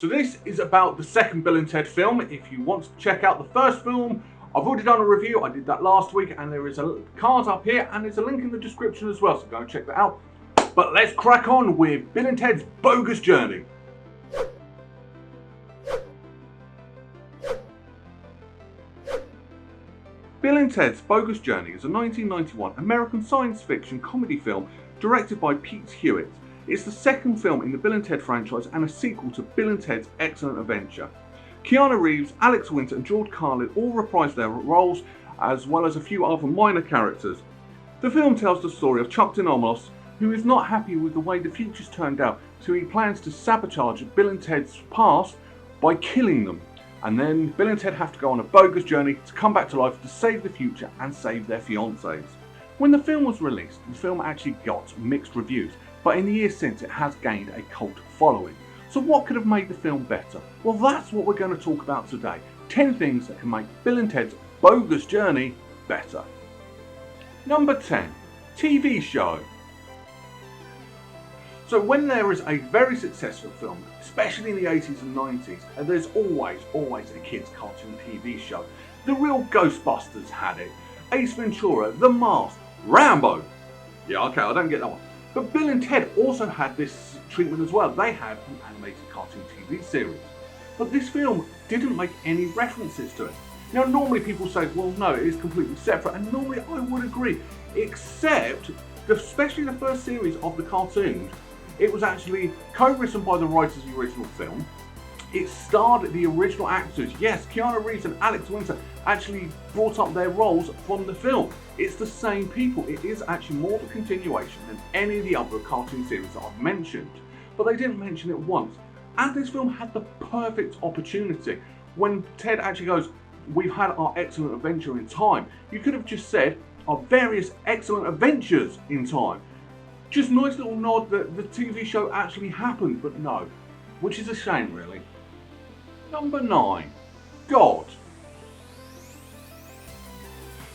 So this is about the second Bill and Ted film. If you want to check out the first film, I've already done a review. I did that last week, and there is a card up here, and there's a link in the description as well, so go and check that out. But let's crack on with Bill and Ted's Bogus Journey. Bill and Ted's Bogus Journey is a 1991 American science fiction comedy film directed by Pete Hewitt. It's the second film in the Bill and Ted franchise and a sequel to Bill and Ted's Excellent Adventure. Keanu Reeves, Alex Winter and George Carlin all reprise their roles, as well as a few other minor characters. The film tells the story of Chuck Dinomolos, who is not happy with the way the future's turned out, so he plans to sabotage Bill and Ted's past by killing them. And then Bill and Ted have to go on a bogus journey to come back to life to save the future and save their fiancées. When the film was released, the film actually got mixed reviews, but in the years since it has gained a cult following. So what could have made the film better? Well, that's what we're going to talk about today. 10 things that can make Bill and Ted's Bogus Journey better. Number 10. TV show. So when there is a very successful film, especially in the 80s and 90s, there's always a kids cartoon TV show. The real Ghostbusters had it. Ace Ventura, The Mask, Rambo. Yeah, okay, I don't get that one. But Bill and Ted also had this treatment as well. They had an animated cartoon TV series. But this film didn't make any references to it. Now normally people say, well no, it is completely separate, and normally I would agree, except, especially the first series of the cartoons, it was actually co-written by the writers of the original film. It starred the original actors. Yes, Keanu Reeves and Alex Winter actually brought up their roles from the film. It's the same people. It is actually more of a continuation than any of the other cartoon series that I've mentioned. But they didn't mention it once. And this film had the perfect opportunity. When Ted actually goes, we've had our excellent adventure in time, you could have just said, our various excellent adventures in time. Just nice little nod that the TV show actually happened, but no. Which is a shame, really. Number 9. God.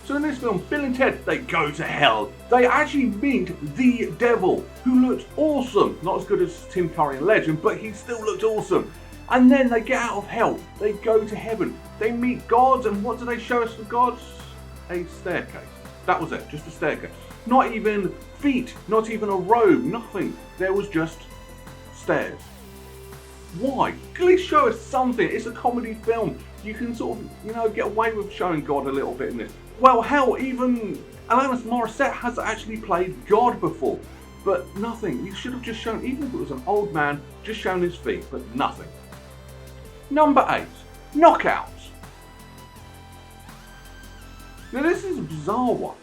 So in this film, Bill and Ted, they go to hell. They actually meet the devil, who looked awesome. Not as good as Tim Curry in Legend, but he still looked awesome. And then they get out of hell. They go to heaven. They meet gods, and what do they show us for gods? A staircase. That was it, just a staircase. Not even feet, not even a robe, nothing. There was just stairs. Why? At least show us something. It's a comedy film. You can sort of, get away with showing God a little bit in this. Well, hell, even Alanis Morissette has actually played God before. But nothing. You should have just shown, even if it was an old man, just shown his feet, but nothing. Number 8. Knockouts. Now this is a bizarre one.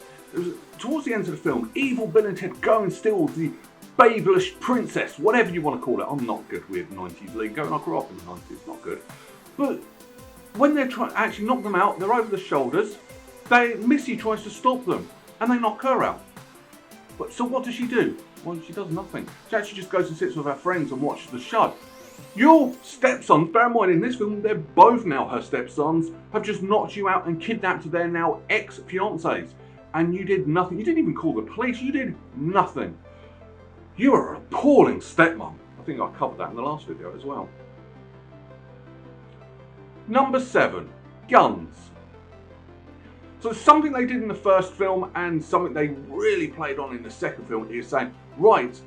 Towards the end of the film, evil Bill and Ted go and steal the babyish princess, whatever you want to call it. I'm not good with 90s lingo, and I grew up in the 90s, not good. But when they're trying to actually knock them out, they're over the shoulders, Missy tries to stop them, and they knock her out. But so what does she do? Well, she does nothing. She actually just goes and sits with her friends and watches the show. Your stepsons, bear in mind in this film, they're both now her stepsons, have just knocked you out and kidnapped their now ex-fiancés. And you did nothing. You didn't even call the police. You did nothing. You are an appalling stepmom. I think I covered that in the last video as well. Number 7. Guns. So something they did in the first film and something they really played on in the second film is saying, right,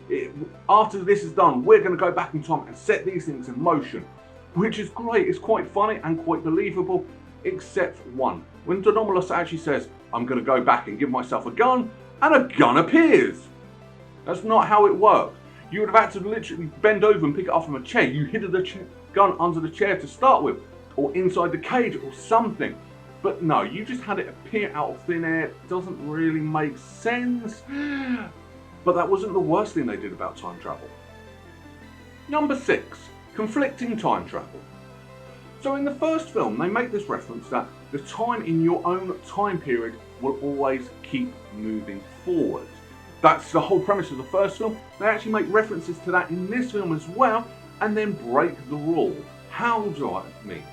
after this is done, we're going to go back in time and set these things in motion. Which is great. It's quite funny and quite believable, except one. When Dinomolos actually says, I'm going to go back and give myself a gun, and a gun appears. That's not how it works. You would have had to literally bend over and pick it up from a chair. You hid the gun under the chair to start with, or inside the cage or something. But no, you just had it appear out of thin air. It doesn't really make sense. But that wasn't the worst thing they did about time travel. Number 6. Conflicting time travel. So in the first film, they make this reference that the time in your own time period will always keep moving forward. That's the whole premise of the first film. They actually make references to that in this film as well, and then break the rule. How do I mean?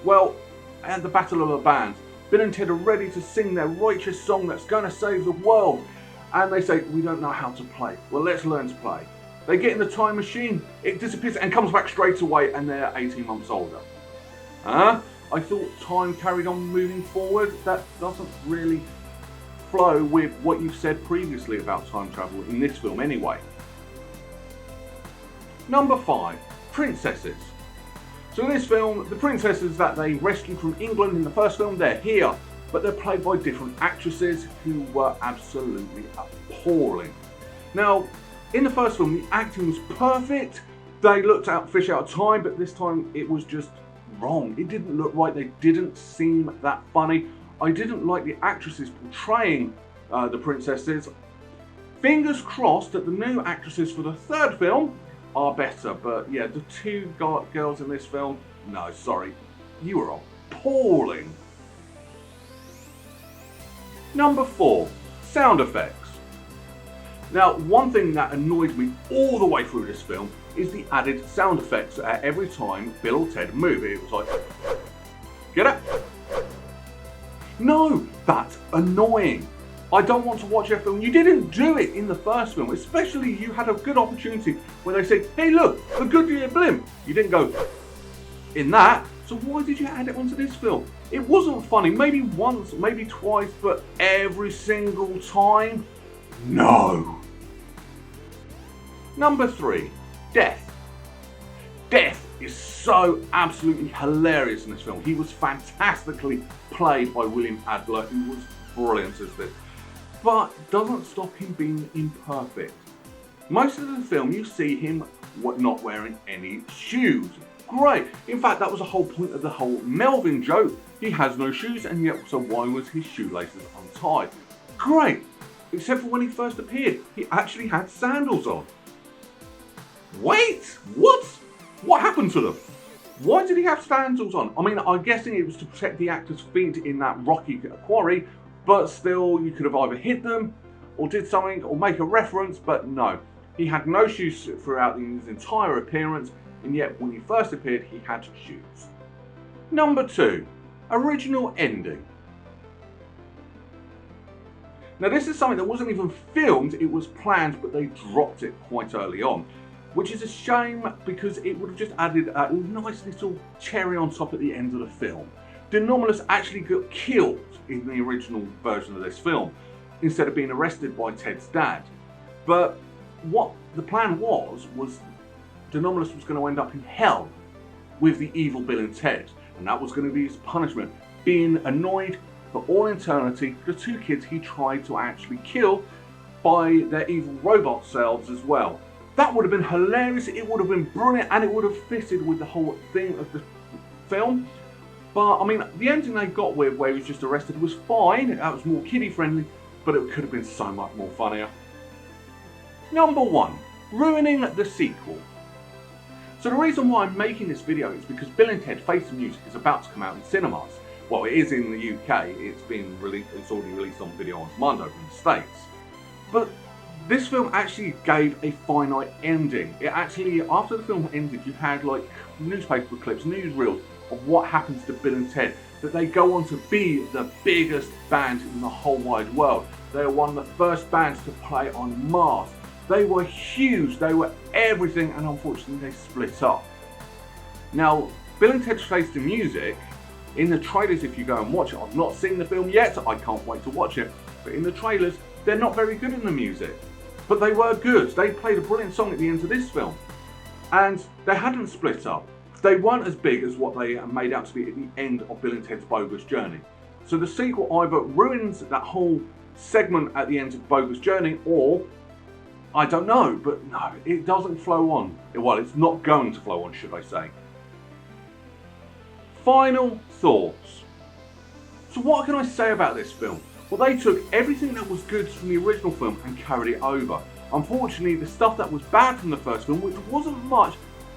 Well, at the Battle of the Bands, Bill and Ted are ready to sing their righteous song that's going to save the world. And they say, we don't know how to play. Well, let's learn to play. They get in the time machine, it disappears and comes back straight away, and they're 18 months older. I thought time carried on moving forward. That doesn't really flow with what you've said previously about time travel in this film anyway. Number 5, princesses. So in this film, the princesses that they rescued from England in the first film, they're here, but they're played by different actresses who were absolutely appalling. Now, in the first film, the acting was perfect. They looked out fish out of time, but this time it was just wrong. It didn't look right. They didn't seem that funny. I didn't like the actresses portraying the princesses. Fingers crossed that the new actresses for the third film are better, but yeah, the two girls in this film, no, sorry, you were appalling. Number 4, sound effects. Now, one thing that annoyed me all the way through this film is the added sound effects at every time Bill or Ted move. It was like, get up. No, that's annoying. I don't want to watch a film. You didn't do it in the first film, especially you had a good opportunity where they said, hey look, the Goodyear blimp. You didn't go in that, so why did you add it onto this film? It wasn't funny, maybe once, maybe twice, but every single time? No. Number 3, death. Death is so absolutely hilarious in this film. He was fantastically played by William Adler, who was brilliant as this, but doesn't stop him being imperfect. Most of the film you see him not wearing any shoes. Great. In fact, that was the whole point of the whole Melvin joke. He has no shoes, and yet, so why was his shoelaces untied? Great. Except for when he first appeared, he actually had sandals on. Wait, what? What happened to them? Why did he have sandals on? I mean, I'm guessing it was to protect the actor's feet in that rocky quarry, but still, you could have either hid them, or did something, or make a reference, but no. He had no shoes throughout his entire appearance, and yet when he first appeared, he had shoes. Number 2, original ending. Now this is something that wasn't even filmed, it was planned, but they dropped it quite early on, which is a shame because it would have just added a nice little cherry on top at the end of the film. Denormulus actually got killed in the original version of this film, instead of being arrested by Ted's dad. But what the plan was Denormulus was going to end up in hell with the evil Bill and Ted, and that was going to be his punishment, being annoyed for all eternity the 2 kids he tried to actually kill by their evil robot selves as well. That would have been hilarious, it would have been brilliant, and it would have fitted with the whole theme of the film. But I mean, the ending they got with where he was just arrested was fine, that was more kiddie friendly, but it could have been so much more funnier. Number 1, ruining the sequel. So the reason why I'm making this video is because Bill and Ted Face the Music is about to come out in cinemas. Well, it is in the UK, it's already released on video on demand over in the States. But this film actually gave a finite ending. It actually, after the film ended, you had like newspaper clips, newsreels of what happens to Bill and Ted, that they go on to be the biggest band in the whole wide world. They were one of the first bands to play on Mars. They were huge, they were everything, and unfortunately they split up. Now, Bill and Ted Face the Music, in the trailers, if you go and watch it, I've not seen the film yet, I can't wait to watch it, but in the trailers, they're not very good in the music. But they were good, they played a brilliant song at the end of this film. And they hadn't split up. They weren't as big as what they made out to be at the end of Bill and Ted's Bogus Journey. So the sequel either ruins that whole segment at the end of Bogus Journey, or I don't know, but no, it doesn't flow on. Well, it's not going to flow on, should I say. Final thoughts. So what can I say about this film? Well, they took everything that was good from the original film and carried it over. Unfortunately, the stuff that was bad from the first film, which wasn't much,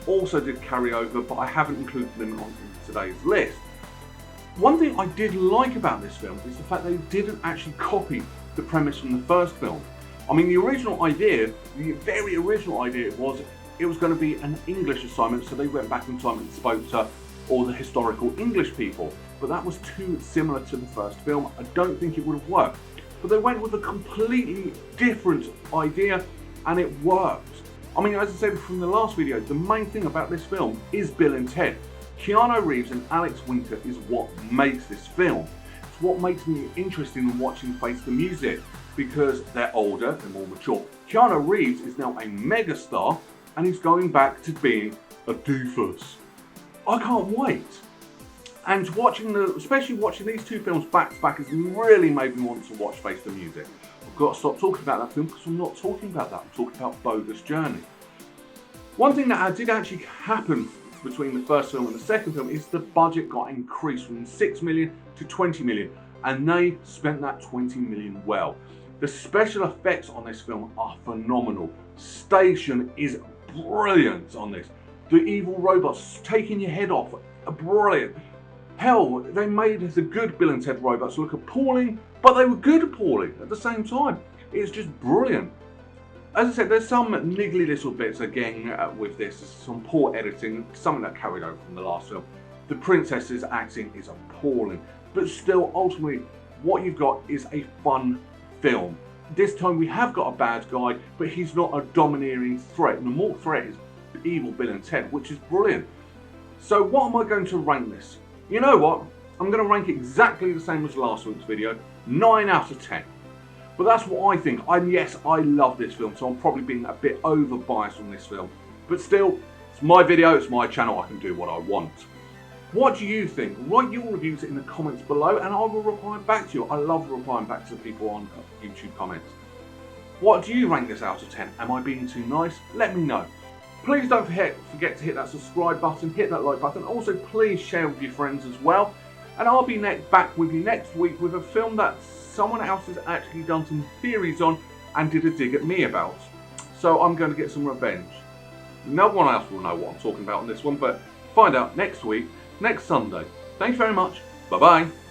also did carry over, but I haven't included them on today's list. One thing I did like about this film is the fact they didn't actually copy the premise from the first film. I mean, the original idea, the very original idea was it was going to be an English assignment, so they went back in time and spoke to all the historical English people. But that was too similar to the first film. I don't think it would have worked. But they went with a completely different idea, and it worked. I mean, as I said from the last video, the main thing about this film is Bill and Ted. Keanu Reeves and Alex Winter is what makes this film. It's what makes me interested in watching Face the Music, because they're older, they're more mature. Keanu Reeves is now a megastar, and he's going back to being a doofus. I can't wait. And especially watching these two films back to back has really made me want to watch Face the Music. I've got to stop talking about that film because I'm not talking about that. I'm talking about Bogus Journey. One thing that did actually happen between the first film and the second film is the budget got increased from 6 million to 20 million, and they spent that 20 million well. The special effects on this film are phenomenal. Station is brilliant on this. The evil robots taking your head off are brilliant. Hell, they made the good Bill and Ted robots look appalling, but they were good appalling at the same time. It's just brilliant. As I said, there's some niggly little bits again with this, some poor editing, something that carried over from the last film. The princess's acting is appalling, but still, ultimately, what you've got is a fun film. This time we have got a bad guy, but he's not a domineering threat. And the more threat is evil Bill and Ted, which is brilliant. So what am I going to rank this? You know what? I'm going to rank it exactly the same as last week's video, 9 out of 10. But that's what I think. And yes, I love this film, so I'm probably being a bit over biased on this film. But still, it's my video, it's my channel, I can do what I want. What do you think? Write your reviews in the comments below and I will reply back to you. I love replying back to people on YouTube comments. What do you rank this out of 10? Am I being too nice? Let me know. Please don't forget to hit that subscribe button, hit that like button. Also, please share with your friends as well. And I'll be back with you next week with a film that someone else has actually done some theories on and did a dig at me about. So I'm going to get some revenge. No one else will know what I'm talking about on this one, but find out next week, next Sunday. Thanks very much. Bye-bye.